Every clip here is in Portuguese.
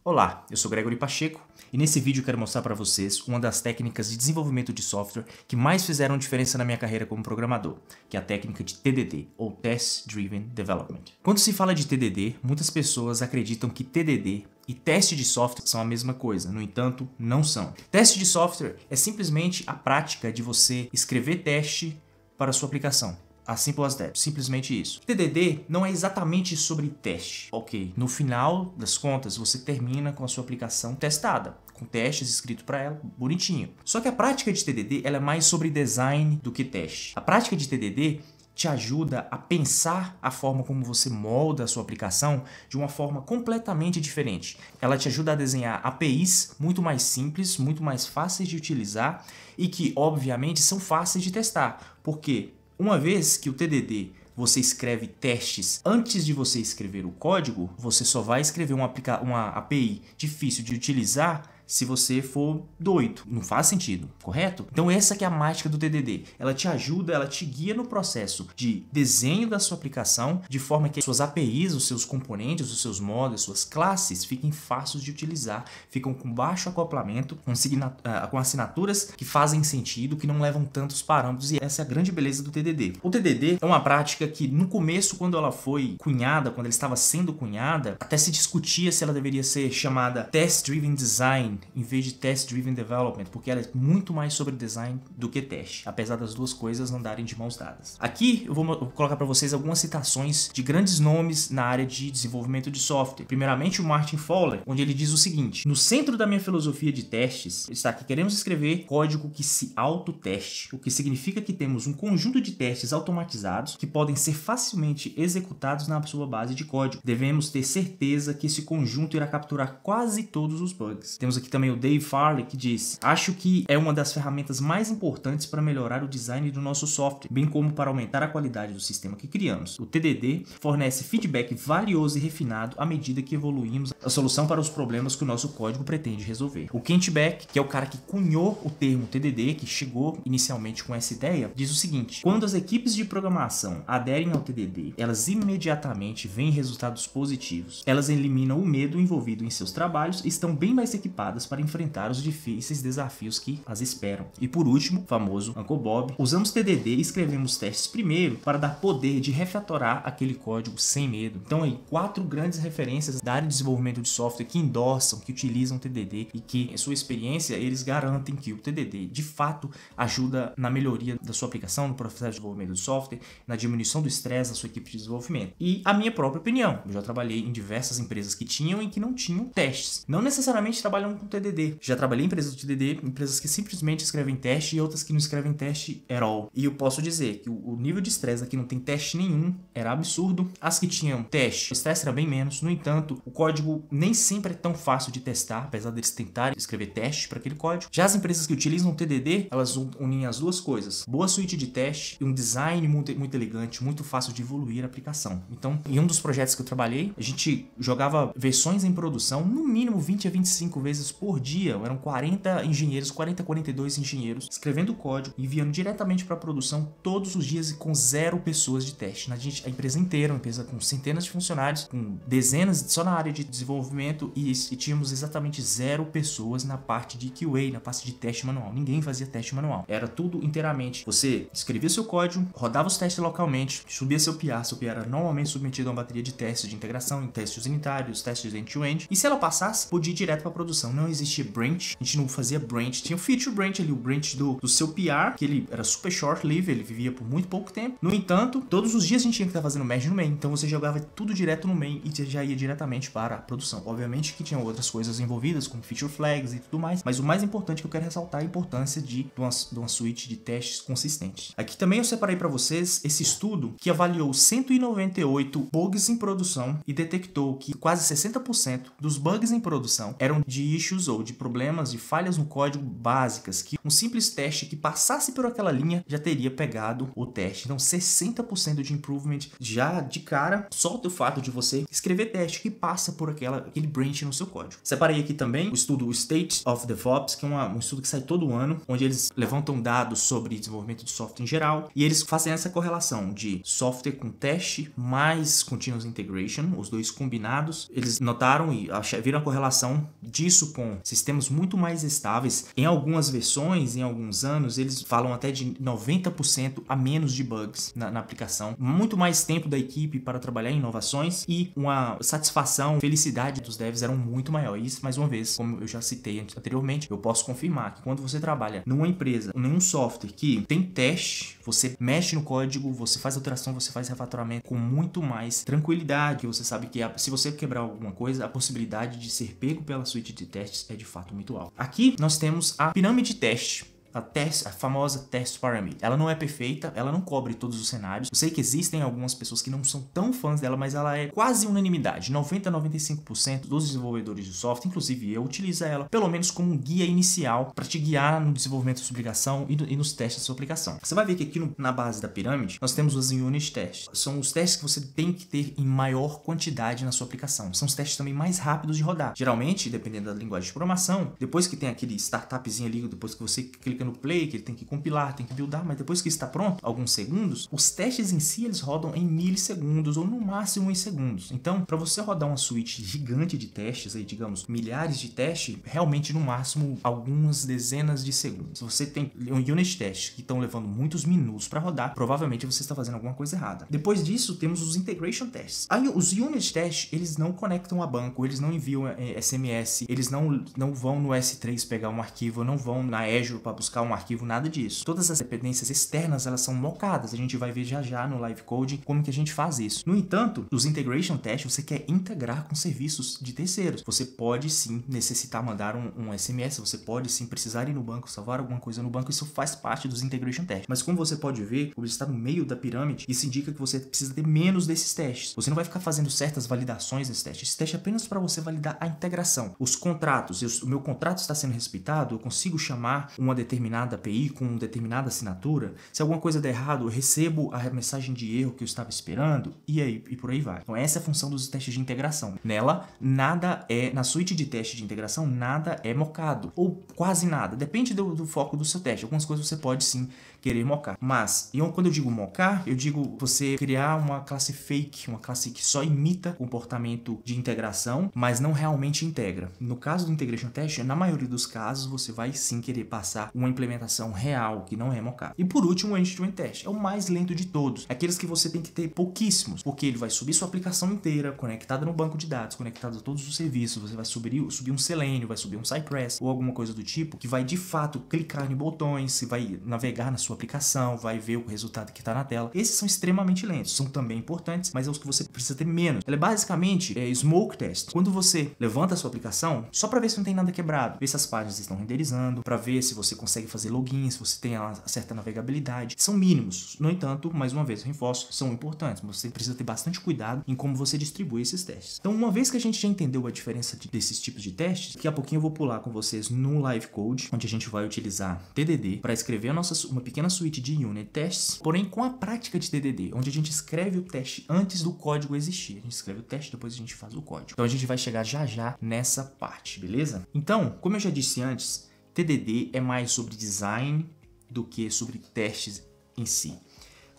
Olá, eu sou Gregory Pacheco e nesse vídeo eu quero mostrar para vocês uma das técnicas de desenvolvimento de software que mais fizeram diferença na minha carreira como programador, que é a técnica de TDD, ou Test Driven Development. Quando se fala de TDD, muitas pessoas acreditam que TDD e teste de software são a mesma coisa, no entanto, não são. Teste de software é simplesmente a prática de você escrever teste para a sua aplicação. As simple as that. Simplesmente isso. TDD não é exatamente sobre teste. Ok, no final das contas você termina com a sua aplicação testada, com testes escritos para ela, bonitinho. Só que a prática de TDD ela é mais sobre design do que teste. A prática de TDD te ajuda a pensar a forma como você molda a sua aplicação de uma forma completamente diferente. Ela te ajuda a desenhar APIs muito mais simples, muito mais fáceis de utilizar e que, obviamente, são fáceis de testar. Porque uma vez que o TDD você escreve testes antes de você escrever o código, você só vai escrever uma API difícil de utilizar se você for doido. Não faz sentido, correto? Então essa que é a mágica do TDD. Ela te ajuda, ela te guia no processo de desenho da sua aplicação, de forma que suas APIs, os seus componentes, os seus modos, suas classes fiquem fáceis de utilizar, ficam com baixo acoplamento, com assinaturas que fazem sentido, que não levam tantos parâmetros, e essa é a grande beleza do TDD. O TDD é uma prática que no começo, quando ela foi cunhada, quando ela estava sendo cunhada, até se discutia se ela deveria ser chamada Test Driven Design em vez de Test Driven Development, porque ela é muito mais sobre design do que teste, apesar das duas coisas não darem de mãos dadas. Aqui eu vou colocar para vocês algumas citações de grandes nomes na área de desenvolvimento de software. Primeiramente o Martin Fowler, onde ele diz o seguinte: no centro da minha filosofia de testes está que queremos escrever código que se autoteste, o que significa que temos um conjunto de testes automatizados que podem ser facilmente executados na sua base de código. Devemos ter certeza que esse conjunto irá capturar quase todos os bugs. Temos aqui também o Dave Farley, que diz: acho que é uma das ferramentas mais importantes para melhorar o design do nosso software, bem como para aumentar a qualidade do sistema que criamos. O TDD fornece feedback valioso e refinado à medida que evoluímos a solução para os problemas que o nosso código pretende resolver. O Kent Beck, que é o cara que cunhou o termo TDD, que chegou inicialmente com essa ideia, diz o seguinte: quando as equipes de programação aderem ao TDD, elas imediatamente veem resultados positivos. Elas eliminam o medo envolvido em seus trabalhos e estão bem mais equipadas para enfrentar os difíceis desafios que as esperam. E por último, famoso Uncle Bob: usamos TDD e escrevemos testes primeiro para dar poder de refatorar aquele código sem medo. Então aí, 4 grandes referências da área de desenvolvimento de software que endossam, que utilizam TDD e que, em sua experiência, eles garantem que o TDD de fato ajuda na melhoria da sua aplicação, no processo de desenvolvimento de software, na diminuição do estresse da sua equipe de desenvolvimento. E a minha própria opinião: eu já trabalhei em diversas empresas que tinham e que não tinham testes. Não necessariamente trabalham com TDD. Já trabalhei em empresas de TDD, empresas que simplesmente escrevem teste e outras que não escrevem teste at all. E eu posso dizer que o nível de estresse aqui não tem teste nenhum, era absurdo. As que tinham teste, o estresse era bem menos. No entanto, o código nem sempre é tão fácil de testar, apesar deles tentarem escrever teste para aquele código. Já as empresas que utilizam TDD, elas unem as duas coisas: boa suíte de teste e um design muito elegante, muito fácil de evoluir a aplicação. Então, em um dos projetos que eu trabalhei, a gente jogava versões em produção no mínimo 20 a 25 vezes por dia. Eram 40 engenheiros, 42 engenheiros escrevendo código e enviando diretamente para a produção todos os dias e com 0 pessoas de teste. A empresa inteira, uma empresa com centenas de funcionários, com dezenas só na área de desenvolvimento, e tínhamos exatamente 0 pessoas na parte de QA, na parte de teste manual. Ninguém fazia teste manual. Era tudo inteiramente. Você escrevia seu código, rodava os testes localmente, subia seu PR. Seu PR era normalmente submetido a uma bateria de testes de integração, testes unitários, testes end-to-end. E se ela passasse, podia ir direto para a produção. Não existia branch, a gente não fazia branch. Tinha o feature branch ali, o branch do seu PR, que ele era super short-lived, ele vivia por muito pouco tempo. No entanto, todos os dias a gente tinha que estar fazendo merge no main, então você jogava tudo direto no main e já ia diretamente para a produção. Obviamente que tinha outras coisas envolvidas, como feature flags e tudo mais, mas o mais importante que eu quero ressaltar é a importância de uma suite de testes consistentes. Aqui também eu separei para vocês esse estudo que avaliou 198 bugs em produção e detectou que quase 60% dos bugs em produção eram de issues issues ou de problemas, de falhas no código básicas, que um simples teste que passasse por aquela linha já teria pegado o teste. Então 60% de improvement já de cara, só do fato de você escrever teste que passa por aquele branch no seu código. Separei aqui também o estudo State of DevOps, que é um estudo que sai todo ano, onde eles levantam dados sobre desenvolvimento de software em geral, e eles fazem essa correlação de software com teste mais continuous integration, os dois combinados. Eles notaram e viram a correlação disso com sistemas muito mais estáveis. Em algumas versões, em alguns anos, eles falam até de 90% a menos de bugs na aplicação. Muito mais tempo da equipe para trabalhar em inovações e uma satisfação, felicidade dos devs eram muito maiores. Mais uma vez, como eu já citei anteriormente, eu posso confirmar que quando você trabalha numa empresa, num software que tem teste, você mexe no código, você faz alteração, você faz refatoramento com muito mais tranquilidade, que você sabe que se você quebrar alguma coisa, a possibilidade de ser pego pela suíte de testes é de fato muito alta. Aqui nós temos a pirâmide de teste. A famosa test pyramid. Ela não é perfeita, ela não cobre todos os cenários. Eu sei que existem algumas pessoas que não são tão fãs dela, mas ela é quase unanimidade. 90 a 95% dos desenvolvedores de software, inclusive eu, utiliza ela pelo menos como um guia inicial para te guiar no desenvolvimento da sua aplicação e nos testes da sua aplicação. Você vai ver que aqui na base da pirâmide nós temos os unit tests. São os testes que você tem que ter em maior quantidade na sua aplicação. São os testes também mais rápidos de rodar. Geralmente, dependendo da linguagem de programação, depois que tem aquele startupzinho ali, depois que você clica no play, que ele tem que compilar, tem que buildar, mas depois que está pronto, alguns segundos, os testes em si eles rodam em milissegundos ou no máximo em segundos. Então, para você rodar uma suíte gigante de testes, aí, digamos, milhares de testes, realmente no máximo algumas dezenas de segundos. Se você tem unit tests que estão levando muitos minutos para rodar, provavelmente você está fazendo alguma coisa errada. Depois disso, temos os integration tests. Aí, os unit tests, eles não conectam a banco, eles não enviam SMS, eles não vão no S3 pegar um arquivo, não vão na Azure para buscar um arquivo, nada disso. Todas as dependências externas, elas são mocadas. A gente vai ver já no live code como que a gente faz isso. No entanto, os integration tests, você quer integrar com serviços de terceiros. Você pode sim necessitar mandar um SMS, você pode sim precisar ir no banco, salvar alguma coisa no banco, isso faz parte dos integration tests. Mas como você pode ver, como ele está no meio da pirâmide, isso indica que você precisa ter menos desses testes. Você não vai ficar fazendo certas validações nesse teste. Esse teste é apenas para você validar a integração. Os contratos, o meu contrato está sendo respeitado, eu consigo chamar uma determinada API com determinada assinatura. Se alguma coisa der errado, eu recebo a mensagem de erro que eu estava esperando e por aí vai. Então essa é a função dos testes de integração. Nela, na suíte de teste de integração, nada é mocado, ou quase nada. Depende do foco do seu teste. Algumas coisas você pode sim querer mocar. Mas, quando eu digo mocar, eu digo você criar uma classe fake, uma classe que só imita comportamento de integração, mas não realmente integra. No caso do integration test, na maioria dos casos, você vai sim querer passar uma implementação real, que não é mocar. E por último, o end-to-end test. É o mais lento de todos. Aqueles que você tem que ter pouquíssimos, porque ele vai subir sua aplicação inteira, conectada no banco de dados, conectada a todos os serviços, você vai subir um Selenium, vai subir um Cypress, ou alguma coisa do tipo, que vai de fato clicar em botões, você vai navegar na sua aplicação, vai ver o resultado que está na tela. Esses são extremamente lentos, são também importantes, mas é os que você precisa ter menos. Ela é basicamente smoke test. Quando você levanta a sua aplicação, só para ver se não tem nada quebrado, ver se as páginas estão renderizando, para ver se você consegue fazer login, se você tem a certa navegabilidade. São mínimos. No entanto, mais uma vez, reforço, são importantes. Você precisa ter bastante cuidado em como você distribui esses testes. Então, uma vez que a gente já entendeu a diferença desses tipos de testes, daqui a pouquinho eu vou pular com vocês no live code, onde a gente vai utilizar TDD para escrever uma pequena suíte de unit tests, porém com a prática de TDD, onde a gente escreve o teste antes do código existir. A gente escreve o teste, depois a gente faz o código. Então a gente vai chegar já nessa parte, beleza? Então, como eu já disse antes, TDD é mais sobre design do que sobre testes em si.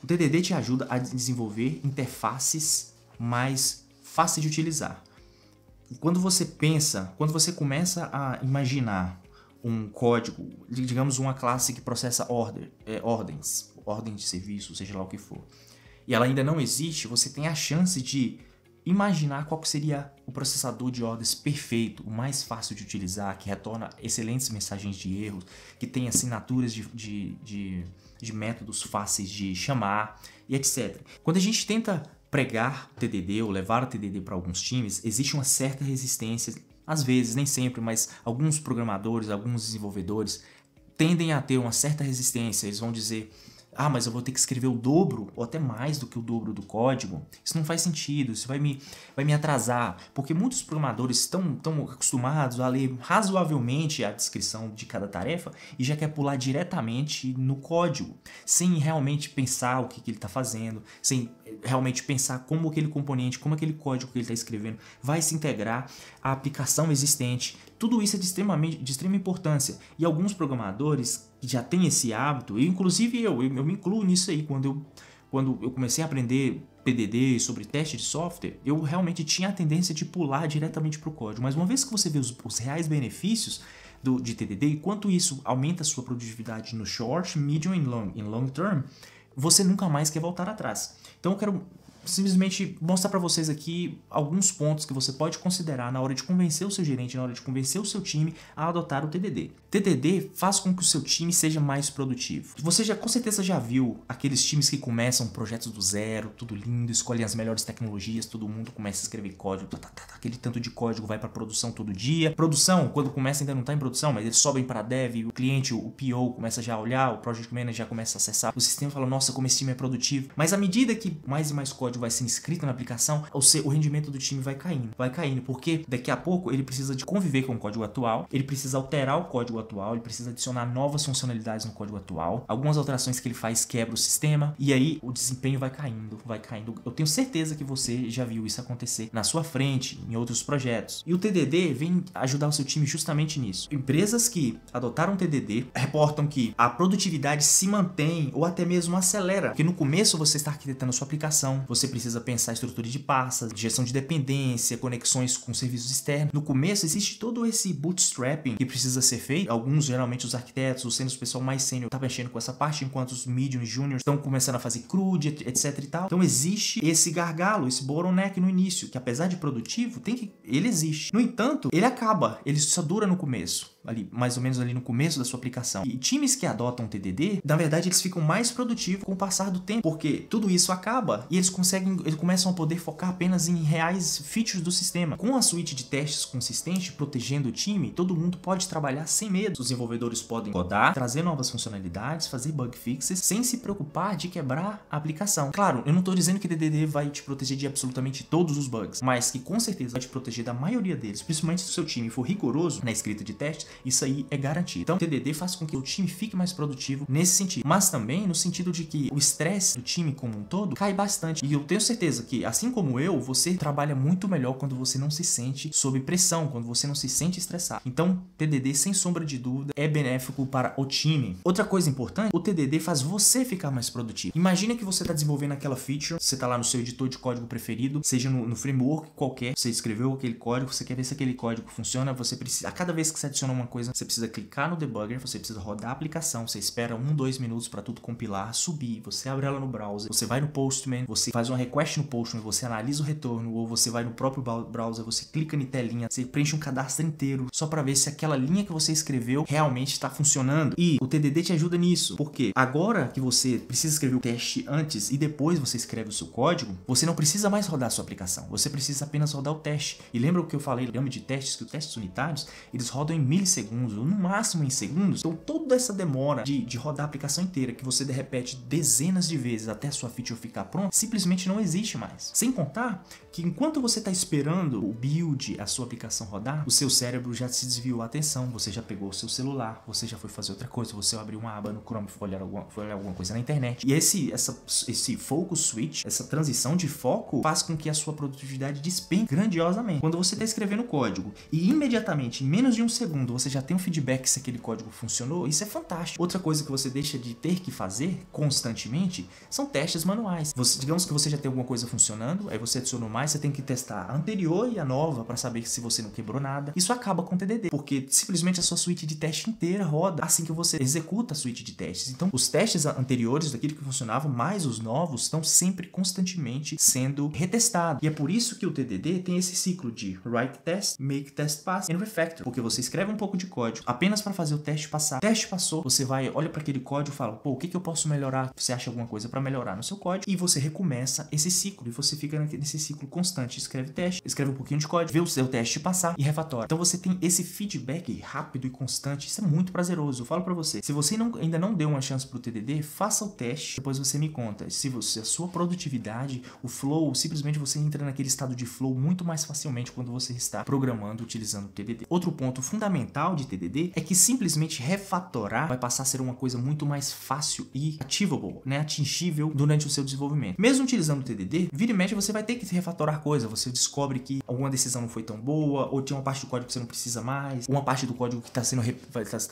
O TDD te ajuda a desenvolver interfaces mais fáceis de utilizar. Quando você começa a imaginar um código, digamos uma classe que processa ordem de serviço, seja lá o que for, e ela ainda não existe, você tem a chance de imaginar qual seria o processador de ordens perfeito, o mais fácil de utilizar, que retorna excelentes mensagens de erros, que tem assinaturas de métodos fáceis de chamar e etc. Quando a gente tenta pregar o TDD ou levar o TDD para alguns times, existe uma certa resistência, às vezes, nem sempre, mas alguns programadores, alguns desenvolvedores tendem a ter uma certa resistência. Eles vão dizer, Ah, mas eu vou ter que escrever o dobro ou até mais do que o dobro do código. Isso não faz sentido, isso vai me atrasar, porque muitos programadores estão acostumados a ler razoavelmente a descrição de cada tarefa e já quer pular diretamente no código, sem realmente pensar o que ele está fazendo, sem realmente pensar como aquele componente, como aquele código que ele está escrevendo vai se integrar à aplicação existente. Tudo isso é de extrema importância. E alguns programadores que já têm esse hábito, e inclusive eu me incluo nisso aí, quando eu comecei a aprender TDD sobre teste de software, eu realmente tinha a tendência de pular diretamente para o código. Mas uma vez que você vê os reais benefícios de TDD e quanto isso aumenta a sua produtividade no short, medium e long term, você nunca mais quer voltar atrás. Então eu quero simplesmente mostrar para vocês aqui alguns pontos que você pode considerar na hora de convencer o seu gerente, na hora de convencer o seu time a adotar o TDD. TDD faz com que o seu time seja mais produtivo. Você com certeza já viu aqueles times que começam projetos do zero, tudo lindo, escolhem as melhores tecnologias, todo mundo começa a escrever código, aquele tanto de código vai para produção todo dia. Produção, quando começa ainda não está em produção, mas eles sobem para dev, o cliente, o PO começa já a olhar, o project manager já começa a acessar o sistema e fala, nossa, como esse time é produtivo. Mas à medida que mais e mais código vai ser inscrito na aplicação, o rendimento do time vai caindo, porque daqui a pouco ele precisa de conviver com o código atual, ele precisa alterar o código atual, ele precisa adicionar novas funcionalidades no código atual, algumas alterações que ele faz quebra o sistema, e aí o desempenho vai caindo. Eu tenho certeza que você já viu isso acontecer na sua frente, em outros projetos. E o TDD vem ajudar o seu time justamente nisso. Empresas que adotaram o TDD reportam que a produtividade se mantém ou até mesmo acelera, porque no começo você está arquitetando a sua aplicação, você precisa pensar em estrutura de pastas, gestão de dependência, conexões com serviços externos. No começo existe todo esse bootstrapping que precisa ser feito. Alguns, geralmente os arquitetos, os sêniores, o pessoal mais sênior tá mexendo com essa parte, enquanto os medium e juniors estão começando a fazer CRUD, etc e tal. Então existe esse gargalo, esse bottleneck no início, que apesar de produtivo, ele existe. No entanto, ele só dura no começo. Ali, mais ou menos ali no começo da sua aplicação. E times que adotam TDD, na verdade, eles ficam mais produtivos com o passar do tempo, porque tudo isso acaba e eles começam a poder focar apenas em reais features do sistema. Com a suíte de testes consistente, protegendo o time, todo mundo pode trabalhar sem medo. Os desenvolvedores podem rodar, trazer novas funcionalidades, fazer bug fixes, sem se preocupar de quebrar a aplicação. Claro, eu não estou dizendo que TDD vai te proteger de absolutamente todos os bugs, mas que com certeza vai te proteger da maioria deles, principalmente se o seu time for rigoroso na escrita de testes. Isso aí é garantido. Então, o TDD faz com que o time fique mais produtivo nesse sentido, mas também no sentido de que o estresse do time como um todo cai bastante. E eu tenho certeza que, assim como eu, você trabalha muito melhor quando você não se sente sob pressão, quando você não se sente estressado. Então, TDD, sem sombra de dúvida, é benéfico para o time. Outra coisa importante, o TDD faz você ficar mais produtivo. Imagina que você está desenvolvendo aquela feature, você está lá no seu editor de código preferido, seja no framework qualquer, você escreveu aquele código, você quer ver se aquele código funciona, você precisa, a cada vez que você adiciona uma coisa, você precisa clicar no debugger, você precisa rodar a aplicação, você espera 1-2 minutos para tudo compilar, subir, você abre ela no browser, você vai no Postman, você faz uma request no Postman, você analisa o retorno, ou você vai no próprio browser, você clica em telinha, você preenche um cadastro inteiro, só para ver se aquela linha que você escreveu realmente está funcionando. E o TDD te ajuda nisso, porque agora que você precisa escrever o teste antes e depois você escreve o seu código, você não precisa mais rodar a sua aplicação, você precisa apenas rodar o teste. E lembra o que eu falei, gama de testes, que os testes unitários, eles rodam em milissegundos, ou no máximo em segundos. Então toda essa demora de rodar a aplicação inteira, que você repete dezenas de vezes até a sua feature ficar pronta, simplesmente não existe mais. Sem contar que enquanto você está esperando o build, a sua aplicação rodar, o seu cérebro já se desviou a atenção, você já pegou o seu celular, você já foi fazer outra coisa, você abriu uma aba no Chrome, foi olhar alguma coisa na internet. E esse focus switch, essa transição de foco, faz com que a sua produtividade despenque grandiosamente. Quando você está escrevendo código e imediatamente, em menos de um segundo, você já tem um feedback se aquele código funcionou, isso é fantástico. Outra coisa que você deixa de ter que fazer constantemente são testes manuais. Digamos que você já tem alguma coisa funcionando, aí você adicionou mais, você tem que testar a anterior e a nova para saber se você não quebrou nada. Isso acaba com o TDD, porque simplesmente a sua suíte de teste inteira roda assim que você executa a suíte de testes. Então, os testes anteriores daquilo que funcionava, mais os novos, estão sempre constantemente sendo retestados. E é por isso que o TDD tem esse ciclo de write test, make test pass and refactor, porque você escreve um pouco pouco de código, apenas para fazer o teste passar. O teste passou, você vai, olha para aquele código e fala, pô, o que eu posso melhorar? Você acha alguma coisa para melhorar no seu código e você recomeça esse ciclo e você fica nesse ciclo constante. Escreve teste, escreve um pouquinho de código, vê o seu teste passar e refatora. Então você tem esse feedback rápido e constante. Isso é muito prazeroso. Eu falo para você, se você ainda não deu uma chance pro TDD, faça o teste, depois você me conta. Se a sua produtividade, o flow, simplesmente você entra naquele estado de flow muito mais facilmente quando você está programando utilizando o TDD. Outro ponto fundamental de TDD é que simplesmente refatorar vai passar a ser uma coisa muito mais fácil e achievable, né? Atingível durante o seu desenvolvimento. Mesmo utilizando o TDD, vira e mexe você vai ter que refatorar coisa. Você descobre que alguma decisão não foi tão boa, ou tinha uma parte do código que você não precisa mais, uma parte do código que está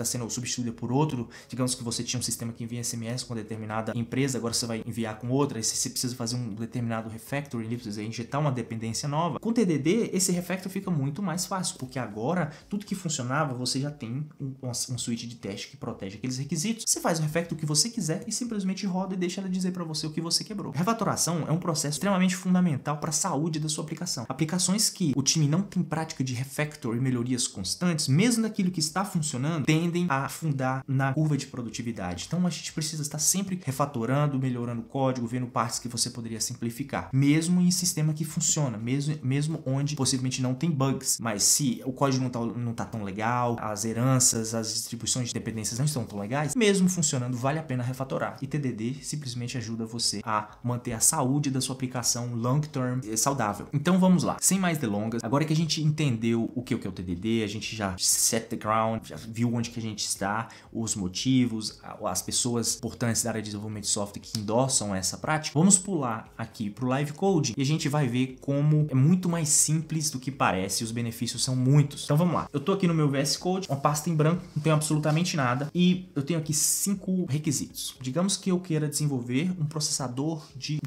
sendo substituída por outro. Digamos que você tinha um sistema que envia SMS com determinada empresa, agora você vai enviar com outra, e se você precisa fazer um determinado refactor, precisa injetar uma dependência nova. Com o TDD, esse refactor fica muito mais fácil, porque agora tudo que funcionava, você já tem um suite de teste que protege aqueles requisitos. Você faz o refactor que você quiser e simplesmente roda e deixa ela dizer para você o que você quebrou. Refatoração é um processo extremamente fundamental para a saúde da sua aplicação. Aplicações que o time não tem prática de refactor e melhorias constantes, mesmo naquilo que está funcionando, tendem a afundar na curva de produtividade. Então a gente precisa estar sempre refatorando, melhorando o código, vendo partes que você poderia simplificar, mesmo em sistema que funciona, mesmo onde possivelmente não tem bugs. Mas se o código não tá tão legal, as heranças, as distribuições de dependências não estão tão legais, mesmo funcionando, vale a pena refatorar. E TDD simplesmente ajuda você a manter a saúde da sua aplicação long term saudável. Então vamos lá, sem mais delongas, agora que a gente entendeu o que é o TDD, a gente já set the ground, já viu onde que a gente está, os motivos, as pessoas importantes da área de desenvolvimento de software que endossam essa prática, vamos pular aqui para o live code e a gente vai ver como é muito mais simples do que parece, os benefícios são muitos. Então vamos lá, eu tô aqui no meu VS Code, uma pasta em branco, não tenho absolutamente nada e eu tenho aqui 5 requisitos. Digamos que eu queira desenvolver um processador de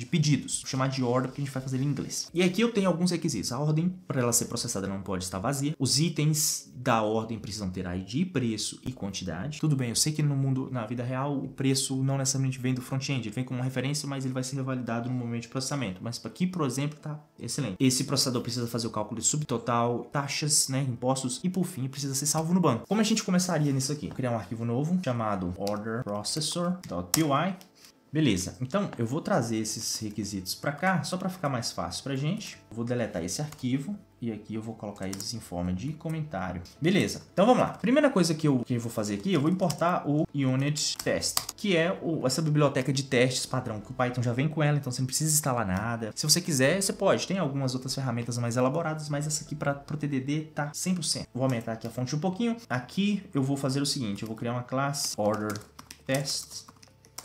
pedidos, vou chamar de order porque a gente vai fazer ele em inglês. E aqui eu tenho alguns requisitos. A ordem, para ela ser processada, não pode estar vazia. Os itens da ordem precisam ter ID, preço e quantidade. Tudo bem, eu sei que na vida real, o preço não necessariamente vem do front-end, ele vem como uma referência, mas ele vai ser revalidado no momento de processamento. Mas aqui, por exemplo, tá excelente. Esse processador precisa fazer o cálculo de subtotal, taxas, né, impostos e, por fim, precisa ser salvo no banco. Como a gente começaria nisso aqui? Vou criar um arquivo novo chamado orderprocessor.py. Beleza, então eu vou trazer esses requisitos para cá, só para ficar mais fácil pra gente. Eu vou deletar esse arquivo e aqui eu vou colocar eles em forma de comentário. Beleza, então vamos lá. Primeira coisa que eu vou fazer aqui, eu vou importar o unit test, que é essa biblioteca de testes padrão, que o Python já vem com ela, então você não precisa instalar nada. Se você quiser, você pode. Tem algumas outras ferramentas mais elaboradas, mas essa aqui para o TDD tá 100%. Vou aumentar aqui a fonte um pouquinho. Aqui eu vou fazer o seguinte, eu vou criar uma classe order test,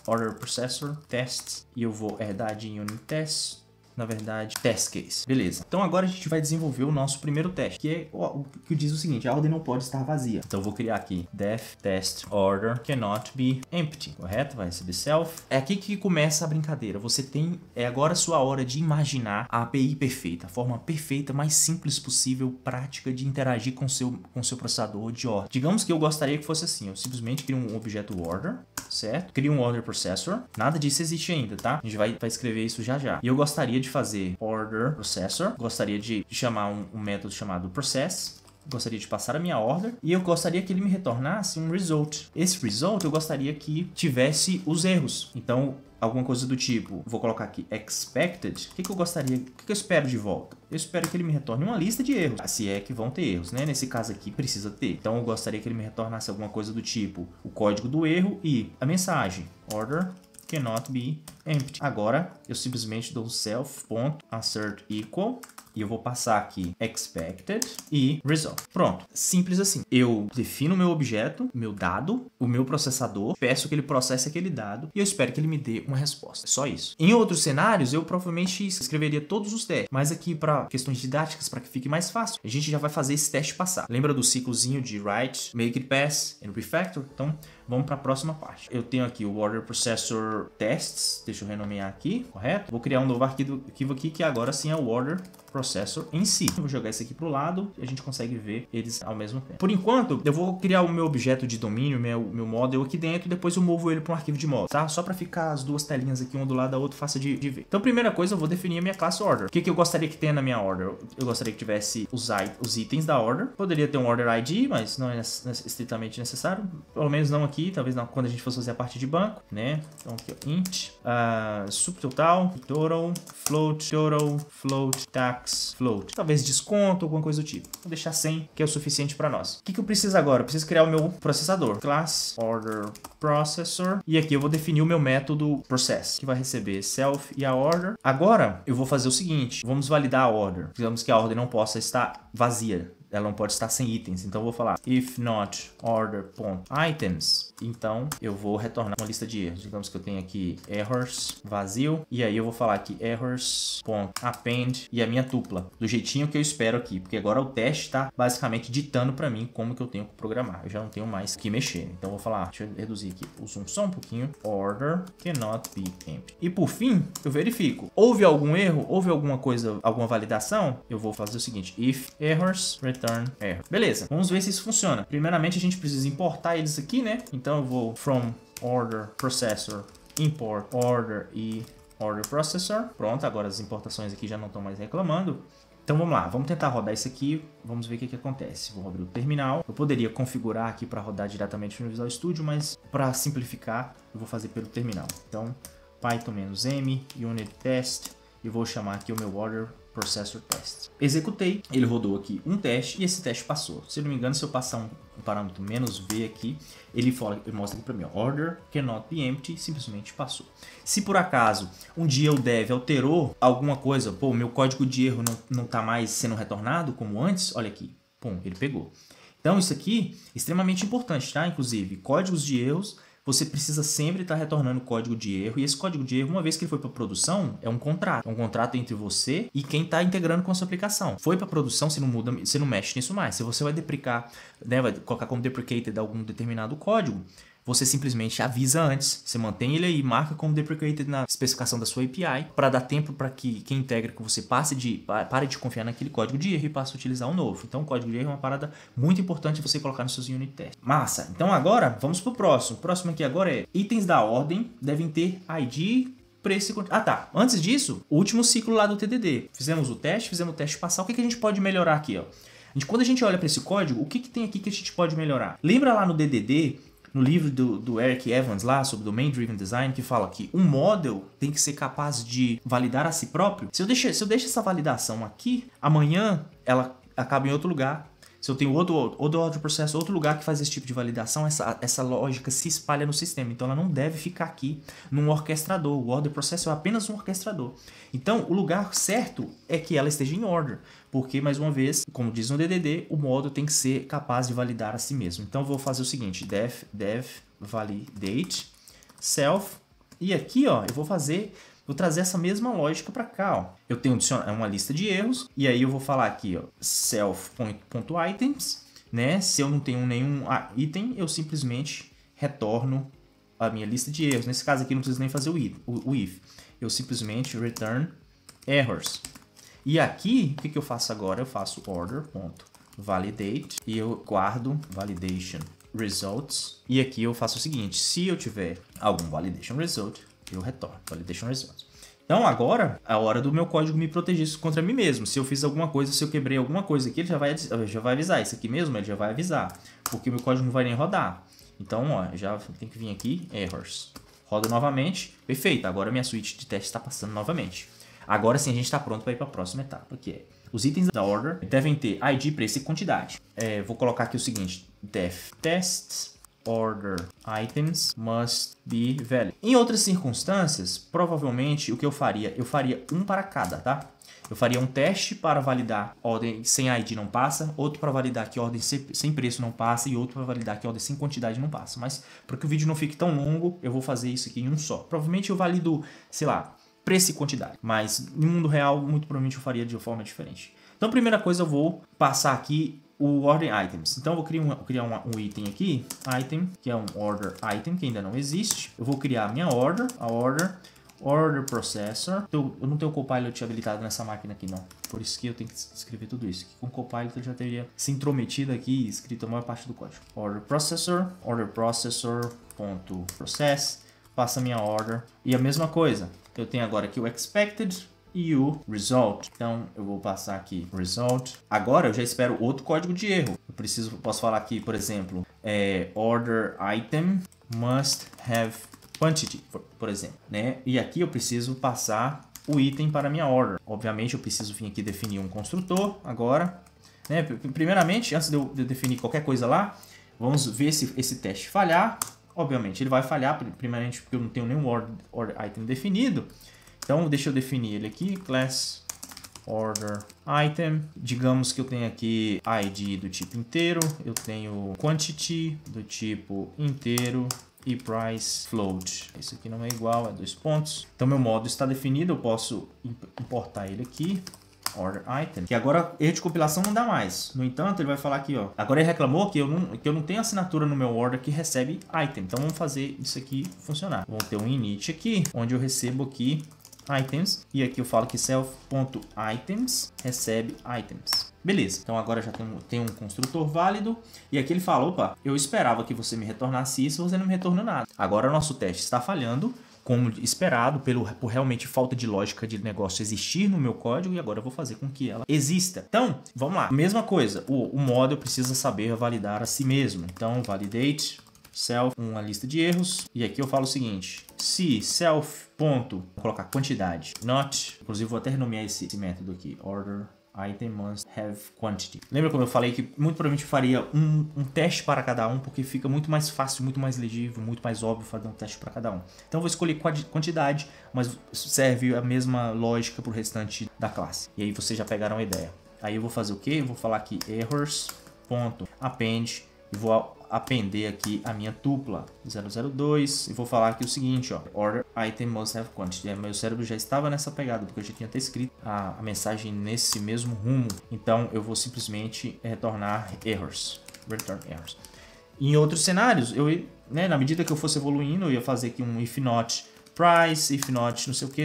order processor test, e eu vou herdar de unit test, na verdade, test case. Beleza. Então agora a gente vai desenvolver o nosso primeiro teste, que é o que diz o seguinte: a ordem não pode estar vazia. Então eu vou criar aqui def test order cannot be empty, correto? Vai receber self. É aqui que começa a brincadeira. Você tem agora a sua hora de imaginar a API perfeita, a forma perfeita, mais simples possível, prática de interagir com seu processador de ordem. Digamos que eu gostaria que fosse assim: eu simplesmente crio um objeto order, certo? Crio um order processor. Nada disso existe ainda, tá? A gente vai escrever isso já já. E eu gostaria de fazer order processor, gostaria de chamar um método chamado process, gostaria de passar a minha order e eu gostaria que ele me retornasse um result. Esse result eu gostaria que tivesse os erros. Então, alguma coisa do tipo, vou colocar aqui expected. O que eu gostaria, o que eu espero de volta? Eu espero que ele me retorne uma lista de erros, se é que vão ter erros, né? Nesse caso aqui precisa ter. Então eu gostaria que ele me retornasse alguma coisa do tipo o código do erro e a mensagem order cannot be empty. Agora eu simplesmente dou self.assert equal e eu vou passar aqui expected e result. Pronto, simples assim. Eu defino o meu objeto, meu dado, o meu processador, peço que ele processe aquele dado e eu espero que ele me dê uma resposta. É só isso. Em outros cenários eu provavelmente escreveria todos os testes, mas aqui para questões didáticas, para que fique mais fácil, a gente já vai fazer esse teste passar. Lembra do ciclozinho de write, make it pass and refactor? Então vamos para a próxima parte. Eu tenho aqui o order processor tests, deixa eu renomear aqui, correto? Vou criar um novo arquivo aqui que agora sim é o order processor em si. Eu vou jogar isso aqui pro lado e a gente consegue ver eles ao mesmo tempo. Por enquanto, eu vou criar o meu objeto de domínio, meu model aqui dentro, depois eu movo ele para um arquivo de model, tá? Só para ficar as duas telinhas aqui, uma do lado da outra, fácil de ver. Então, primeira coisa, eu vou definir a minha classe order. O que eu gostaria que tenha na minha order? Eu gostaria que tivesse os itens da order. Poderia ter um order ID, mas não é estritamente necessário. Pelo menos não aqui, talvez não, quando a gente fosse fazer a parte de banco, né? Então aqui, ó, int, subtotal, total, float, tax, float. Talvez desconto, alguma coisa do tipo. Vou deixar 100, que é o suficiente para nós. O que eu preciso agora? Eu preciso criar o meu processador. Class order processor. E aqui eu vou definir o meu método process, que vai receber self e a order. Agora eu vou fazer o seguinte, vamos validar a order. Digamos que a order não possa estar vazia. Ela não pode estar sem itens, então eu vou falar if not order.items, então eu vou retornar uma lista de erros. Digamos que eu tenho aqui errors vazio, e aí eu vou falar aqui errors.append e a minha tupla, do jeitinho que eu espero aqui, porque agora o teste está basicamente ditando para mim como que eu tenho que programar. Eu já não tenho mais que mexer, então eu vou falar, deixa eu reduzir aqui o zoom só um pouquinho, order cannot be empty. E por fim, eu verifico, houve algum erro, houve alguma coisa, alguma validação, eu vou fazer o seguinte, if errors return error. Beleza, vamos ver se isso funciona. Primeiramente a gente precisa importar eles aqui, né? Então eu vou from order processor import order e order processor. Pronto, agora as importações aqui já não estão mais reclamando. Então vamos lá, vamos tentar rodar isso aqui, vamos ver o que acontece. Vou abrir o terminal. Eu poderia configurar aqui para rodar diretamente no Visual Studio, mas para simplificar eu vou fazer pelo terminal. Então python-m unit test e vou chamar aqui o meu order processor test. Executei, ele rodou aqui um teste e esse teste passou. Se não me engano, se eu passar um parâmetro "-v" aqui, ele mostra aqui para mim, ó, order cannot be empty, simplesmente passou. Se por acaso um dia o dev alterou alguma coisa, pô, meu código de erro não está mais sendo retornado como antes, olha aqui, pum, ele pegou. Então isso aqui é extremamente importante, tá? Inclusive, códigos de erros, você precisa sempre estar retornando o código de erro. E esse código de erro, uma vez que ele foi para produção, é um contrato. É um contrato entre você e quem está integrando com a sua aplicação. Foi para produção, você não muda, você não mexe nisso mais. Se você vai deprecar, né, vai colocar como deprecated algum determinado código, você simplesmente avisa antes, você mantém ele aí, marca como deprecated na especificação da sua API, para dar tempo para que quem integra com você pare de confiar naquele código de erro e passe a utilizar o novo. Então o código de erro é uma parada muito importante você colocar nos seus unit tests. Massa! Então agora, vamos para o próximo. O próximo aqui agora é itens da ordem devem ter ID, preço e... Ah tá, antes disso, o último ciclo lá do TDD. Fizemos o teste passar. O que a gente pode melhorar aqui? Ó? Quando a gente olha para esse código, o que tem aqui que a gente pode melhorar? Lembra lá no DDD, no livro do Eric Evans lá sobre Domain Driven Design, que fala que um model tem que ser capaz de validar a si próprio? Se eu deixo essa validação aqui, amanhã ela acaba em outro lugar. Se eu tenho outro processo, outro lugar que faz esse tipo de validação, essa lógica se espalha no sistema. Então ela não deve ficar aqui num orquestrador. O order processor é apenas um orquestrador. Então o lugar certo é que ela esteja em order. Porque, mais uma vez, como diz no DDD, o módulo tem que ser capaz de validar a si mesmo. Então eu vou fazer o seguinte, dev validate self. E aqui, ó, eu vou trazer essa mesma lógica para cá, ó. Eu tenho uma lista de erros e aí eu vou falar aqui, ó, self.items, né? Se eu não tenho nenhum item, eu simplesmente retorno a minha lista de erros. Nesse caso aqui não preciso nem fazer o if. Eu simplesmente return errors. E aqui, o que eu faço agora? Eu faço order.validate e eu guardo validation results. E aqui eu faço o seguinte, se eu tiver algum validation result, eu retorno validation results. Então agora é a hora do meu código me proteger contra mim mesmo. Se eu fiz alguma coisa, se eu quebrei alguma coisa aqui, ele já vai avisar. Isso aqui mesmo ele já vai avisar, porque o meu código não vai nem rodar. Então, ó, já tem que vir aqui, errors. Roda novamente, perfeito. Agora minha suíte de teste está passando novamente. Agora sim a gente está pronto para ir para a próxima etapa, que é os itens da order devem ter ID, preço e quantidade. Vou colocar aqui o seguinte, def tests order items must be valid. Em outras circunstâncias, provavelmente o que eu faria um para cada, tá? Eu faria um teste para validar ordem sem ID não passa, outro para validar que ordem sem preço não passa e outro para validar que ordem sem quantidade não passa. Mas para que o vídeo não fique tão longo, eu vou fazer isso aqui em um só. Provavelmente eu valido, sei lá, preço e quantidade, mas no mundo real, muito provavelmente eu faria de uma forma diferente. Então, a primeira coisa, eu vou passar aqui o order items. Então, eu vou criar um item aqui, item, que é um order item, que ainda não existe. Eu vou criar a minha order, order processor. Eu não tenho o Copilot habilitado nessa máquina aqui não. Por isso que eu tenho que escrever tudo isso. Com o Copilot eu já teria se intrometido aqui e escrito a maior parte do código. Order processor.process, passa a minha order. E a mesma coisa, eu tenho agora aqui o expected e o result. Então eu vou passar aqui result. Agora eu já espero outro código de erro. Posso falar aqui, por exemplo, order item must have quantity, por exemplo, né? E aqui eu preciso passar o item para a minha order. Obviamente eu preciso vir aqui definir um construtor agora, né? Primeiramente, antes de eu definir qualquer coisa lá, vamos ver se esse teste falhar. Obviamente ele vai falhar, primeiramente porque eu não tenho nenhum order item definido. Então deixa eu definir ele aqui, class order item. Digamos que eu tenho aqui ID do tipo inteiro, eu tenho quantity do tipo inteiro e price float. Esse aqui não é igual, é 2 pontos. Então meu modo está definido, eu posso importar ele aqui, order item, que agora erro de compilação não dá mais. No entanto, ele vai falar aqui, ó, agora ele reclamou que eu não tenho assinatura no meu order que recebe item. Então vamos fazer isso aqui funcionar. Vamos ter um init aqui, onde eu recebo aqui items, e aqui eu falo que self.items recebe items. Beleza, então agora já tem um construtor válido, e aqui ele fala, opa, eu esperava que você me retornasse isso, você não me retornou nada. Agora o nosso teste está falhando, como esperado, por realmente falta de lógica de negócio existir no meu código, e agora eu vou fazer com que ela exista. Então, vamos lá, mesma coisa, o model precisa saber validar a si mesmo. Então, validate self, uma lista de erros, e aqui eu falo o seguinte, se self ponto, vou colocar quantidade, not, inclusive vou até renomear esse método aqui, order item must have quantity. Lembra como eu falei que muito provavelmente eu faria um teste para cada um, porque fica muito mais fácil, muito mais legível, muito mais óbvio fazer um teste para cada um. Então eu vou escolher quantidade, mas serve a mesma lógica para o restante da classe. E aí vocês já pegaram a ideia. Aí eu vou fazer o quê? Eu vou falar aqui errors.append e vou appender aqui a minha tupla 002 e vou falar aqui o seguinte, ó, order item must have quantity. Meu cérebro já estava nessa pegada, porque eu já tinha até escrito a mensagem nesse mesmo rumo. Então eu vou simplesmente retornar errors, return errors. Em outros cenários, na medida que eu fosse evoluindo, eu ia fazer aqui um if not price, if not não sei o que,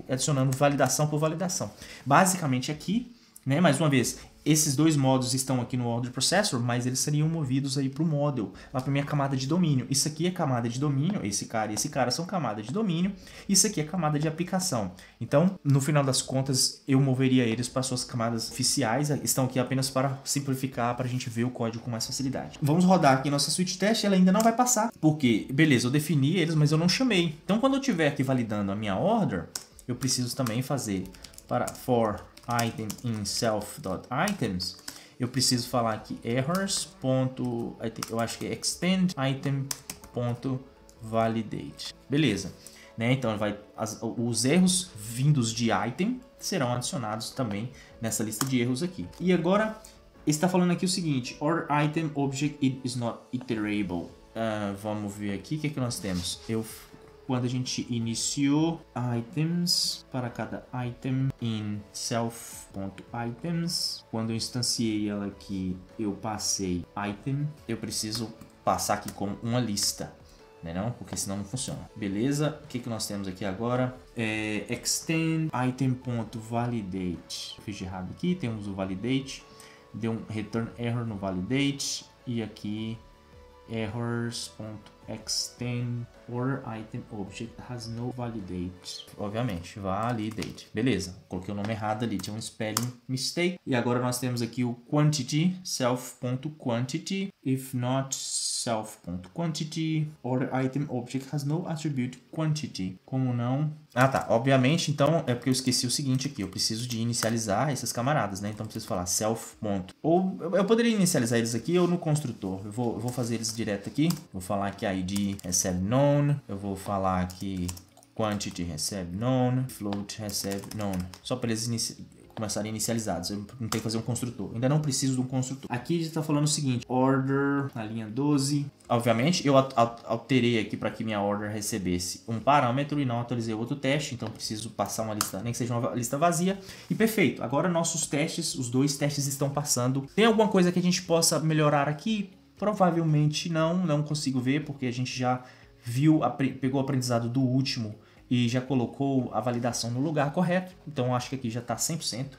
adicionando validação por validação. Basicamente aqui, né, mais uma vez, esses dois modos estão aqui no order processor, mas eles seriam movidos aí para o model, lá para minha camada de domínio. Isso aqui é camada de domínio, esse cara e esse cara são camada de domínio, isso aqui é camada de aplicação. Então, no final das contas, eu moveria eles para suas camadas oficiais, estão aqui apenas para simplificar, para a gente ver o código com mais facilidade. Vamos rodar aqui nossa switch test, ela ainda não vai passar, porque, beleza, eu defini eles, mas eu não chamei. Então, quando eu estiver aqui validando a minha order, eu preciso também fazer para for item in self.items, eu preciso falar aqui errors. Eu acho que é extend item.validate. Beleza, né? Então os erros vindos de item serão adicionados também nessa lista de erros aqui. E agora está falando aqui o seguinte, order item object is not iterable. Vamos ver aqui o que nós temos. Quando a gente iniciou items para cada item in self.items, quando eu instanciei ela aqui, eu passei item, eu preciso passar aqui como uma lista, né não? Porque senão não funciona. Beleza? O que nós temos aqui agora? Extend item.validate. Fiz de errado aqui, temos o validate, deu um return error no validate, e aqui errors.extend order item object has no validate. Obviamente, validate. Beleza, coloquei o nome errado ali, tinha um spelling mistake. E agora nós temos aqui o quantity, self.quantity, if not self.quantity, order item object has no attribute quantity. Como não? Ah tá, obviamente, então é porque eu esqueci o seguinte aqui, eu preciso de inicializar esses camaradas, né? Então eu preciso falar self. Ou eu poderia inicializar eles aqui ou no construtor. Eu vou fazer eles direto aqui. Vou falar que ID recebe known, eu vou falar que quantity recebe known, float recebe known, só para eles começarem inicializados. Eu não tenho que fazer um construtor, ainda não preciso de um construtor. Aqui a gente está falando o seguinte, order na linha 12, obviamente eu alterei aqui para que minha order recebesse um parâmetro e não atualizei outro teste, então preciso passar uma lista, nem que seja uma lista vazia, e perfeito. Agora nossos testes, os dois testes estão passando. Tem alguma coisa que a gente possa melhorar aqui? Provavelmente não consigo ver, porque a gente já viu, pegou o aprendizado do último e já colocou a validação no lugar correto. Então, eu acho que aqui já está 100%.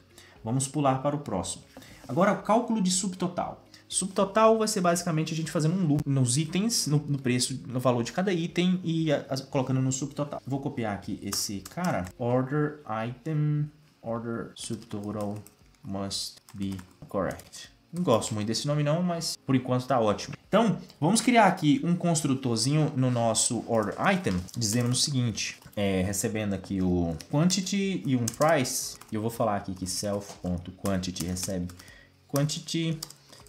Vamos pular para o próximo. Agora, o cálculo de subtotal. Subtotal vai ser basicamente a gente fazendo um loop nos itens, no preço, no valor de cada item e colocando no subtotal. Vou copiar aqui esse cara. Order item, order subtotal must be correct. Não gosto muito desse nome não, mas por enquanto tá ótimo. Então, vamos criar aqui um construtorzinho no nosso order item, dizendo o seguinte, recebendo aqui o quantity e um price. E eu vou falar aqui que self.quantity recebe quantity,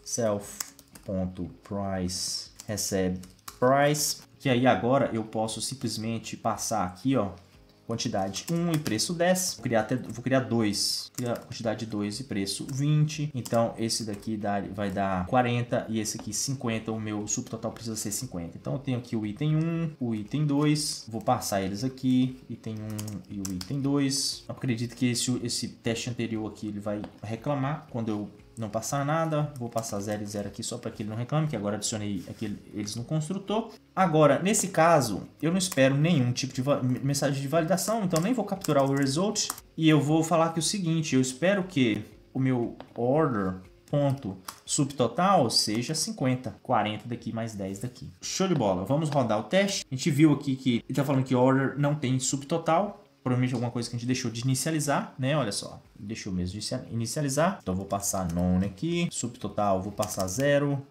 self.price recebe price, que aí agora eu posso simplesmente passar aqui, ó, quantidade 1 e preço 10. Vou criar 2, quantidade 2 e preço 20. Então esse daqui vai dar 40 e esse aqui 50, o meu subtotal precisa ser 50. Então eu tenho aqui o item 1, o item 2, vou passar eles aqui, item 1 e o item 2. Eu acredito que esse teste anterior aqui ele vai reclamar quando eu não passar nada, vou passar 0 e 0 aqui só para que ele não reclame, que agora adicionei eles no construtor. Agora, nesse caso, eu não espero nenhum tipo de mensagem de validação, então nem vou capturar o result. E eu vou falar aqui o seguinte, eu espero que o meu order.subtotal seja 50, 40 daqui mais 10 daqui. Show de bola, vamos rodar o teste. A gente viu aqui que ele está falando que order não tem subtotal. Provavelmente alguma coisa que a gente deixou de inicializar, né? Olha só, deixou mesmo de inicializar. Então, vou passar none aqui. Subtotal, vou passar 0.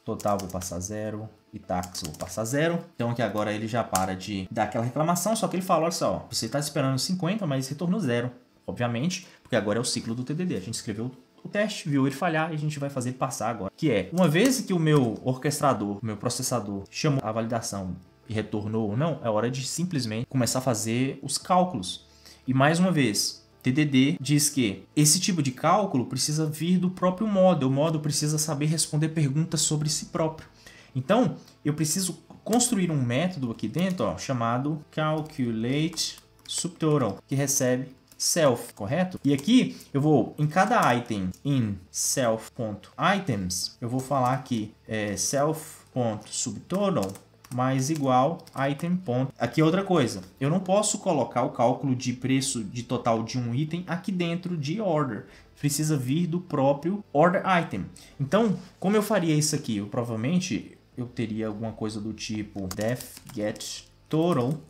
Total, vou passar 0. E tax, vou passar 0. Então, aqui agora ele já para de dar aquela reclamação. Só que ele fala, olha só, você está esperando 50, mas retornou 0. Obviamente, porque agora é o ciclo do TDD. A gente escreveu o teste, viu ele falhar e a gente vai fazer ele passar agora. Que é, uma vez que o meu orquestrador, o meu processador, chamou a validação e retornou ou não, é hora de simplesmente começar a fazer os cálculos. E mais uma vez, TDD diz que esse tipo de cálculo precisa vir do próprio modo. O modo precisa saber responder perguntas sobre si próprio. Então, eu preciso construir um método aqui dentro, ó, chamado calculate subtotal, que recebe self, correto? E aqui eu vou, em cada item, in self.items, eu vou falar aqui self.subtotal mais igual item. Aqui é outra coisa, eu não posso colocar o cálculo de preço de total de um item aqui dentro de order, precisa vir do próprio order item. Então, como eu faria isso aqui? Provavelmente eu teria alguma coisa do tipo def get total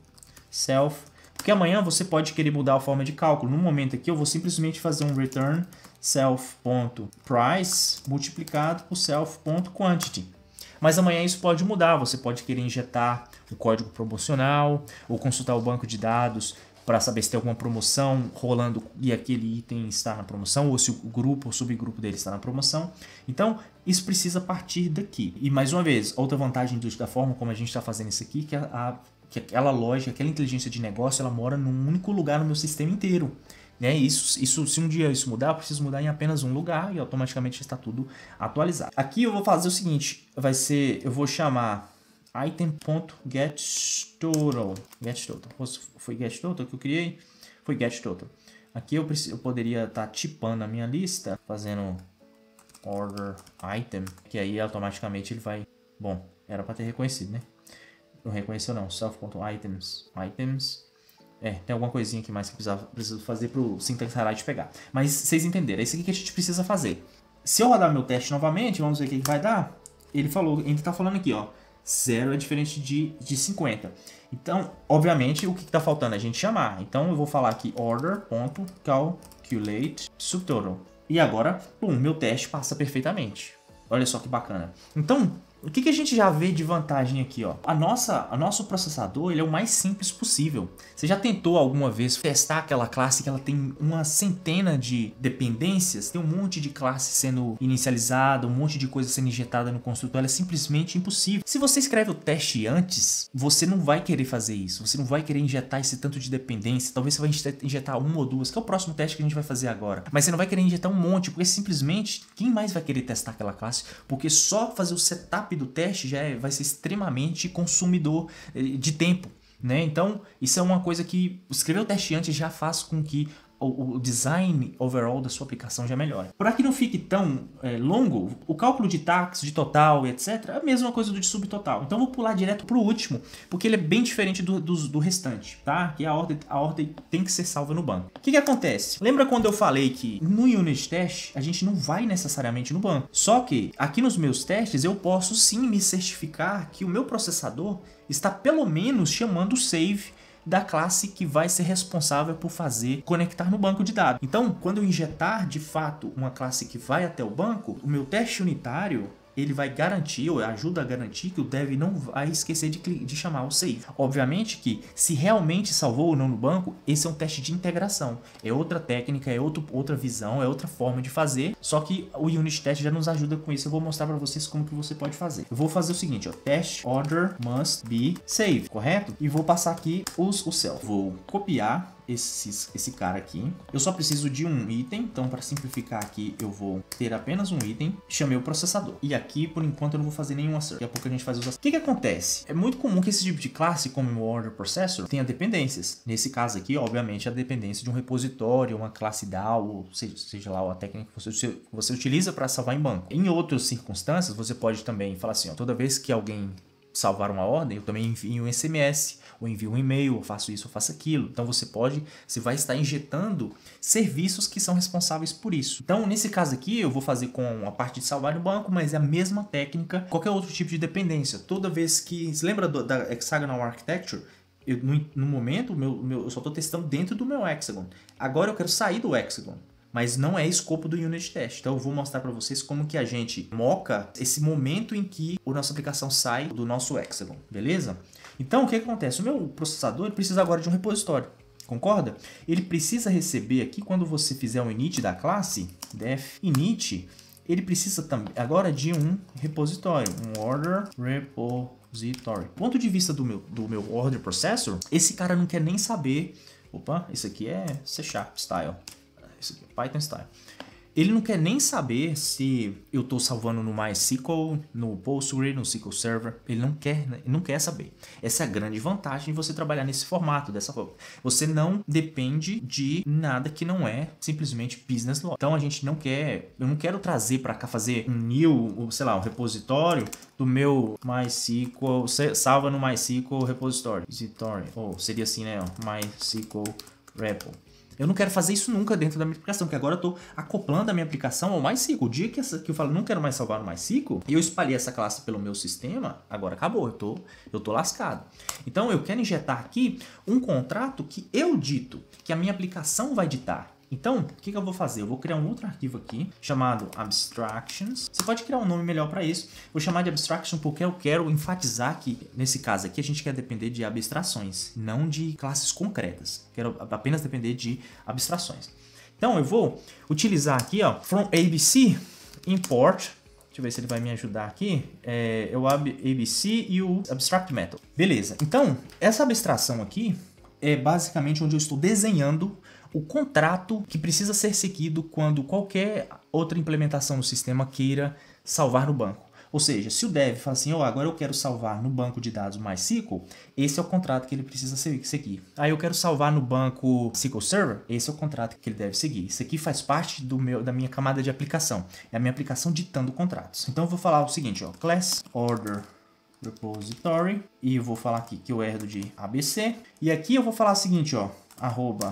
self, porque amanhã você pode querer mudar a forma de cálculo. No momento aqui eu vou simplesmente fazer um return self.price multiplicado por self.quantity. Mas amanhã isso pode mudar, você pode querer injetar um código promocional ou consultar o banco de dados para saber se tem alguma promoção rolando e aquele item está na promoção ou se o grupo ou subgrupo dele está na promoção. Então, isso precisa partir daqui. E mais uma vez, outra vantagem da forma como a gente está fazendo isso aqui, que aquela lógica, aquela inteligência de negócio, ela mora num único lugar no meu sistema inteiro. Né? Isso, se um dia isso mudar, eu preciso mudar em apenas um lugar e automaticamente está tudo atualizado. Aqui eu vou fazer o seguinte, eu vou chamar item.getTotal. Foi getTotal que eu criei? Foi getTotal. Aqui eu poderia estar tipando a minha lista, fazendo order item, que aí automaticamente ele vai... Bom, era para ter reconhecido, né? Não reconheceu não, self.items, tem alguma coisinha aqui mais que preciso fazer para o Syntax Highlight pegar. Mas vocês entenderam, é isso aqui que a gente precisa fazer. Se eu rodar meu teste novamente, vamos ver o que vai dar. Ele está falando aqui, ó, 0 é diferente de 50. Então, obviamente, o que está faltando é a gente chamar. Então, eu vou falar aqui order.calculate subtotal. E agora, meu teste passa perfeitamente. Olha só que bacana. Então, o que a gente já vê de vantagem aqui, ó? O nosso processador, ele é o mais simples possível. Você já tentou alguma vez testar aquela classe que ela tem uma centena de dependências? Tem um monte de classe sendo inicializada, um monte de coisa sendo injetada no construtor, ela é simplesmente impossível. Se você escreve o teste antes, você não vai querer fazer isso. Você não vai querer injetar esse tanto de dependência. Talvez você vai injetar uma ou duas, que é o próximo teste que a gente vai fazer agora. Mas você não vai querer injetar um monte, porque simplesmente, quem mais vai querer testar aquela classe? Porque só fazer o setup do teste já vai ser extremamente consumidor de tempo, né? Então, isso é uma coisa que escrever o teste antes já faz com que o design overall da sua aplicação já melhora. Para que não fique tão longo, o cálculo de taxa, de total e etc. é a mesma coisa do de subtotal. Então eu vou pular direto para o último, porque ele é bem diferente do restante, tá? Que a ordem tem que ser salva no banco. O que acontece? Lembra quando eu falei que no unit test a gente não vai necessariamente no banco? Só que aqui nos meus testes eu posso sim me certificar que o meu processador está pelo menos chamando o save da classe que vai ser responsável por conectar no banco de dados. Então, quando eu injetar de fato uma classe que vai até o banco, o meu teste unitário ele vai garantir, ou ajuda a garantir, que o dev não vai esquecer de chamar o save. Obviamente que se realmente salvou ou não no banco, esse é um teste de integração. É outra técnica, é outra visão, é outra forma de fazer, só que o unit test já nos ajuda com isso. Eu vou mostrar para vocês como que você pode fazer. Eu vou fazer o seguinte, ó, test order must be save, correto? E vou passar aqui os self. Vou copiar esse cara aqui. Eu só preciso de um item, então para simplificar aqui eu vou ter apenas um item. Chamei o processador. E aqui por enquanto eu não vou fazer nenhum assert. Daqui a pouco a gente faz os assert. O que acontece? É muito comum que esse tipo de classe, como o order processor, tenha dependências. Nesse caso aqui, obviamente, a dependência de um repositório, uma classe DAO, ou seja lá a técnica que você utiliza para salvar em banco. Em outras circunstâncias, você pode também falar assim, ó, toda vez que alguém salvar uma ordem, eu também envio um SMS, ou envio um e-mail, ou faço isso, ou faço aquilo. Então você vai estar injetando serviços que são responsáveis por isso. Então nesse caso aqui eu vou fazer com a parte de salvar no banco, mas é a mesma técnica, qualquer outro tipo de dependência. Toda vez que, se lembra da Hexagonal Architecture? No momento eu só estou testando dentro do meu Hexagon. Agora eu quero sair do Hexagon, mas não é escopo do unit test. Então eu vou mostrar para vocês como que a gente moca esse momento em que a nossa aplicação sai do nosso Hexagon, beleza? Então o que acontece? O meu processador ele precisa agora de um repositório, concorda? Ele precisa receber aqui, quando você fizer um init da classe, def init, ele precisa também agora de um repositório, um order repository. Do ponto de vista do meu order processor, esse cara não quer nem saber, opa, isso aqui é C# style. Isso aqui, Python style. Ele não quer nem saber se eu estou salvando no MySQL, no Postgre, no SQL Server. Ele não quer saber. Essa é a grande vantagem de você trabalhar nesse formato, dessa forma. Você não depende de nada que não é simplesmente business logic. Então eu não quero trazer para cá, fazer um new, sei lá, um repositório do meu MySQL, salva no MySQL repository. Ou seria assim, né? MySQL repo. Eu não quero fazer isso nunca dentro da minha aplicação, porque agora eu estou acoplando a minha aplicação ao MySQL. O dia que eu falo, não quero mais salvar no MySQL, e eu espalhei essa classe pelo meu sistema, agora acabou, eu tô lascado. Então eu quero injetar aqui um contrato que eu dito, que a minha aplicação vai ditar. Então, o que eu vou fazer? Eu vou criar um outro arquivo aqui, chamado abstractions. Você pode criar um nome melhor para isso. Vou chamar de abstraction porque eu quero enfatizar que, nesse caso aqui, a gente quer depender de abstrações, não de classes concretas. Quero apenas depender de abstrações. Então, eu vou utilizar aqui, ó, from ABC, import. Deixa eu ver se ele vai me ajudar aqui. Eu abro ABC e o abstract method. Beleza. Então, essa abstração aqui é basicamente onde eu estou desenhando o contrato que precisa ser seguido quando qualquer outra implementação no sistema queira salvar no banco. Ou seja, se o dev fala assim, agora eu quero salvar no banco de dados MySQL, esse é o contrato que ele precisa seguir. Aí eu quero salvar no banco SQL Server, esse é o contrato que ele deve seguir. Isso aqui faz parte da minha camada de aplicação. É a minha aplicação ditando contratos. Então eu vou falar o seguinte, class order repository, e eu vou falar aqui que eu herdo de ABC. E aqui eu vou falar o seguinte,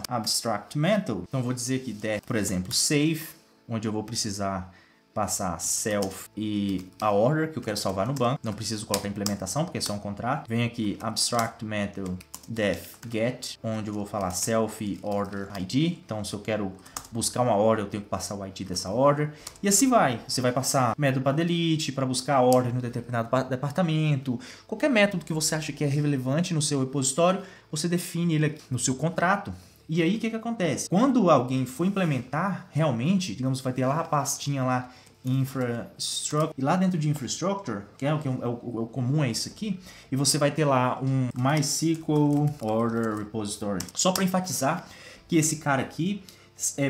abstract method. Então eu vou dizer que por exemplo, save, onde eu vou precisar passar self e a order que eu quero salvar no banco. Não preciso colocar implementação, porque é só um contrato. Vem aqui abstract method def get, onde eu vou falar self e order ID. Então se eu quero buscar uma order, eu tenho que passar o ID dessa order. E assim vai. Você vai passar método para delete, para buscar a order no determinado departamento. Qualquer método que você acha que é relevante no seu repositório, você define ele aqui no seu contrato. E aí o que acontece? Quando alguém for implementar realmente, digamos, vai ter lá a pastinha lá infrastructure, e lá dentro de infrastructure, que é o comum é isso aqui, e você vai ter lá um MySQL order repository. Só para enfatizar que esse cara aqui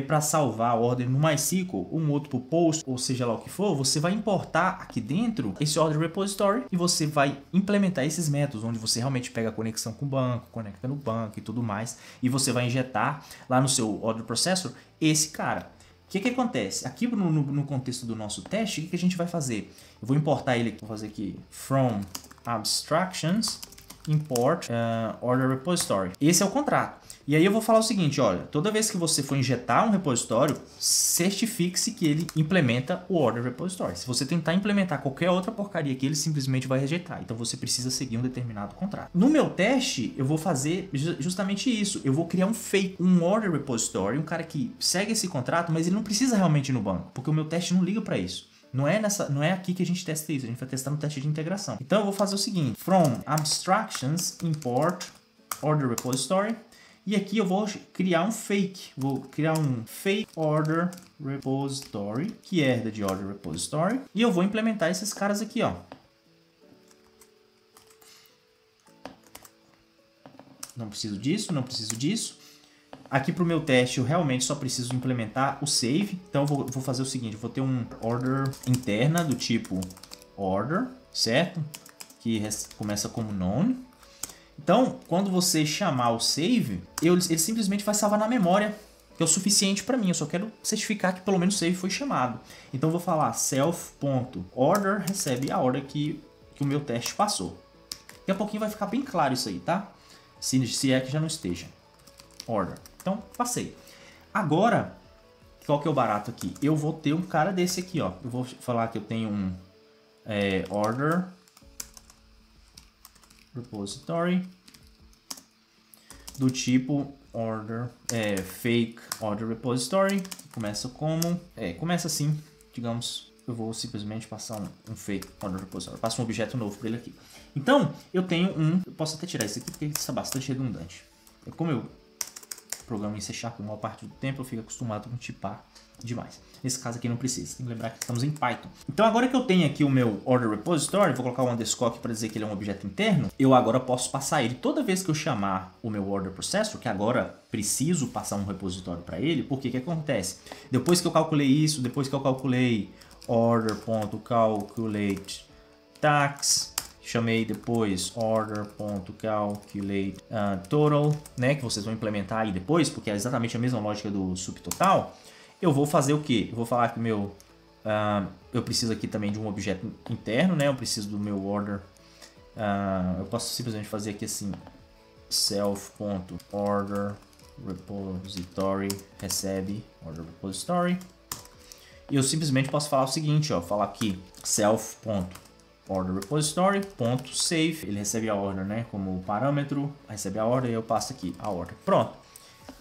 para salvar a ordem no MySQL, um outro pro post, ou seja lá o que for, você vai importar aqui dentro esse order repository e você vai implementar esses métodos, onde você realmente pega a conexão com o banco, conecta no banco e tudo mais, e você vai injetar lá no seu order processor esse cara. O que acontece? Aqui no contexto do nosso teste, o que a gente vai fazer? Eu vou importar ele, vou fazer aqui, from abstractions, import order repository. Esse é o contrato. E aí eu vou falar o seguinte, olha, toda vez que você for injetar um repositório, certifique-se que ele implementa o order repository. Se você tentar implementar qualquer outra porcaria aqui, ele simplesmente vai rejeitar. Então você precisa seguir um determinado contrato. No meu teste, eu vou fazer justamente isso. Eu vou criar um fake, um order repository, um cara que segue esse contrato, mas ele não precisa realmente ir no banco, porque o meu teste não liga para isso. Não é aqui que a gente testa isso, a gente vai testar no teste de integração. Então eu vou fazer o seguinte, from abstractions, import order repository. E aqui eu vou criar um fake. Vou criar um fake order repository, que herda de order repository. E eu vou implementar esses caras aqui, ó. Não preciso disso, não preciso disso. Aqui para o meu teste eu realmente só preciso implementar o save. Então eu vou fazer o seguinte, eu vou ter um order interna do tipo order, certo? Que começa como known. Então, quando você chamar o save, ele simplesmente vai salvar na memória, que é o suficiente para mim. Eu só quero certificar que pelo menos o save foi chamado. Então, eu vou falar self.order recebe a ordem que o meu teste passou. Daqui a pouquinho vai ficar bem claro isso aí, tá? Se é que já não esteja. Order. Então, passei. Agora, qual que é o barato aqui? Eu vou ter um cara desse aqui, ó. Eu vou falar que eu tenho um order repository do tipo order fake order repository. Começa como começa assim, digamos. Eu vou simplesmente passar um fake order repository. Passo um objeto novo para ele aqui. Então eu tenho eu posso até tirar isso aqui porque está bastante redundante. Como eu programo em C# a maior parte do tempo, eu fico acostumado com tipar demais. Nesse caso aqui não precisa, tem que lembrar que estamos em Python. Então agora que eu tenho aqui o meu order repository, vou colocar o underscore aqui para dizer que ele é um objeto interno, eu agora posso passar ele toda vez que eu chamar o meu order processor, que agora preciso passar um repositório para ele, porque que acontece? Depois que eu calculei isso, depois que eu calculei order.calculate tax, chamei depois order.calculate total, né, que vocês vão implementar aí depois, porque é exatamente a mesma lógica do subtotal. Eu vou fazer o que? Eu vou falar que eu preciso aqui também de um objeto interno, né? Eu preciso do meu order. Eu posso simplesmente fazer aqui assim, self.order repository recebe order repository. E eu simplesmente posso falar o seguinte, ó, falar aqui self.order repository.save, ele recebe a order, né? Como parâmetro, recebe a order e eu passo aqui a order. Pronto.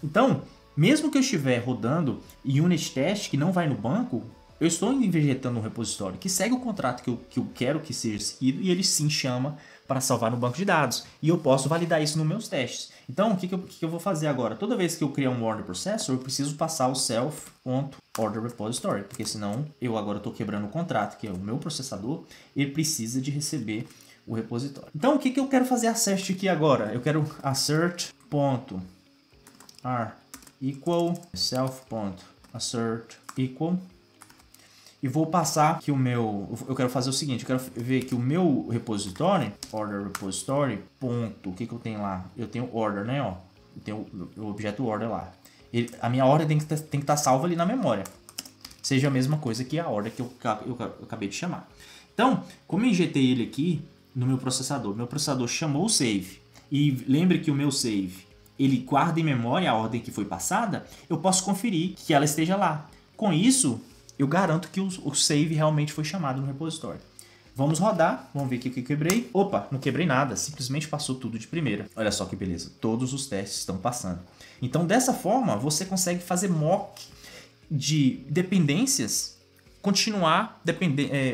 Então, mesmo que eu estiver rodando unit test que não vai no banco, eu estou injetando um repositório que segue o contrato que eu quero que seja seguido e ele sim chama para salvar no banco de dados. E eu posso validar isso nos meus testes. Então, o que eu vou fazer agora? Toda vez que eu criar um order processor, eu preciso passar o self.order repository, porque senão eu agora estou quebrando o contrato, que é o meu processador, ele precisa de receber o repositório. Então, o que eu quero fazer assert aqui agora? Eu quero assert.r equal self.assert equal e vou passar que eu quero fazer o seguinte, eu quero ver que o meu repositório, order repository, ponto, o que eu tenho lá? Eu tenho order, né, ó, eu tenho o objeto order lá. A minha ordem tem que estar salva ali na memória, seja a mesma coisa que a ordem que eu acabei de chamar. Então, como eu injetei ele aqui no meu processador chamou o save, e lembre que o meu save ele guarda em memória a ordem que foi passada, eu posso conferir que ela esteja lá. Com isso, eu garanto que o save realmente foi chamado no repositório. Vamos rodar, vamos ver o que eu quebrei. Opa, não quebrei nada, simplesmente passou tudo de primeira. Olha só que beleza, todos os testes estão passando. Então, dessa forma, você consegue fazer mock de dependências, continuar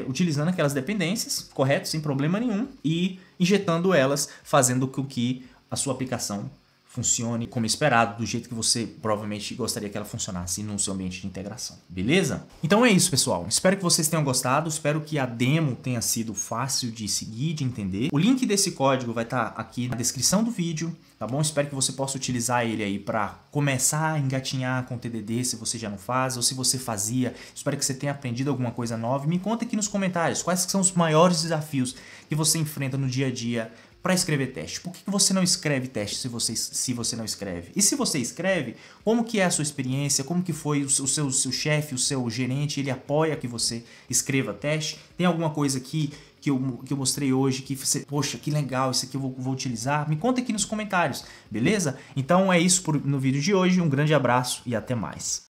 utilizando aquelas dependências, correto? Sem problema nenhum, e injetando elas, fazendo com que a sua aplicação funcione como esperado, do jeito que você provavelmente gostaria que ela funcionasse no seu ambiente de integração, beleza? Então é isso, pessoal. Espero que vocês tenham gostado, espero que a demo tenha sido fácil de seguir, de entender. O link desse código vai estar aqui na descrição do vídeo, tá bom? Espero que você possa utilizar ele aí para começar a engatinhar com o TDD, se você já não faz, ou se você fazia. Espero que você tenha aprendido alguma coisa nova. Me conta aqui nos comentários quais são os maiores desafios que você enfrenta no dia a dia para escrever teste. Por que você não escreve teste se você não escreve? E se você escreve, como que é a sua experiência? Como que foi o seu chefe, o seu gerente, ele apoia que você escreva teste? Tem alguma coisa aqui que eu mostrei hoje que você, poxa, que legal, isso aqui eu vou utilizar? Me conta aqui nos comentários, beleza? Então é isso no vídeo de hoje, um grande abraço e até mais.